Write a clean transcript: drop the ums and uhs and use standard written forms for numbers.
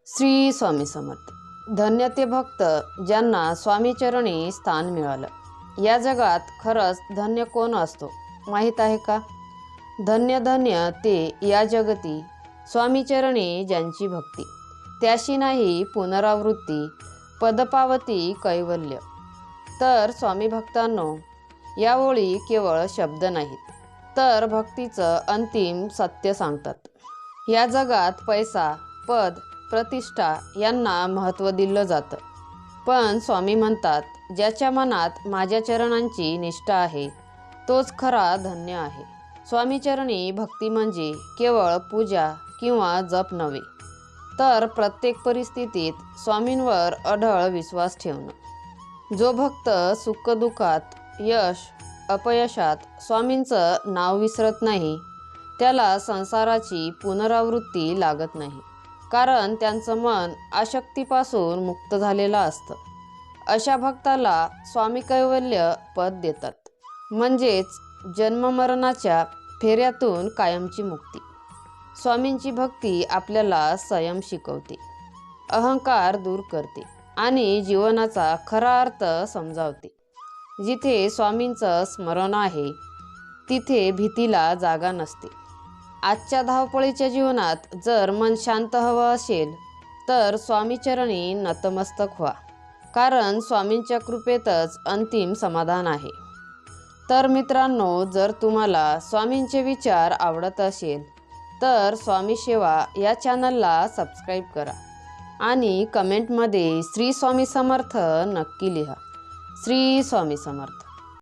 श्री स्वामी समर्थ. धन्य ते भक्त ज्यांना स्वामीचरणी स्थान मिळालं. या जगात खरंच धन्य कोण असतो माहीत आहे का? धन्य धन्य ते या जगती स्वामीचरणी ज्यांची भक्ती, त्याशी नाही पुनरावृत्ती, पदपावती कैवल्य. तर स्वामी भक्तांनो, या ओळी केवळ शब्द नाहीत, तर भक्तीचं अंतिम सत्य सांगतात. या जगात पैसा, पद, प्रतिष्ठा यांना महत्त्व दिलं जातं, पण स्वामी म्हणतात, ज्याच्या मनात माझ्या चरणांची निष्ठा आहे तोच खरा धन्य आहे. स्वामीचरणी भक्ती म्हणजे केवळ पूजा किंवा जप नव्हे, तर प्रत्येक परिस्थितीत स्वामींवर अढळ विश्वास ठेवणं. जो भक्त सुखदुःखात, यश अपयशात स्वामींचं नाव विसरत नाही, त्याला संसाराची पुनरावृत्ती लागत नाही, कारण त्यांचं मन आसक्तीपासून मुक्त झालेलं असतं. अशा भक्ताला स्वामी कैवल्य पद देतात, म्हणजेच जन्ममरणाच्या फेऱ्यातून कायमची मुक्ती. स्वामींची भक्ती आपल्याला संयम शिकवते, अहंकार दूर करते आणि जीवनाचा खरा अर्थ समजावते. जिथे स्वामींचं स्मरण आहे तिथे भीतीला जागा नसते. आजच्या धावपळीच्या जीवनात जर मन शांत हवं असेल तर स्वामीचरणी नतमस्तक व्हा, कारण स्वामींच्या कृपेतच अंतिम समाधान आहे. तर मित्रांनो, जर तुम्हाला स्वामींचे विचार आवडत असेल तर स्वामी सेवा या चॅनलला सबस्क्राईब करा आणि कमेंटमध्ये श्री स्वामी समर्थ नक्की लिहा. श्री स्वामी समर्थ.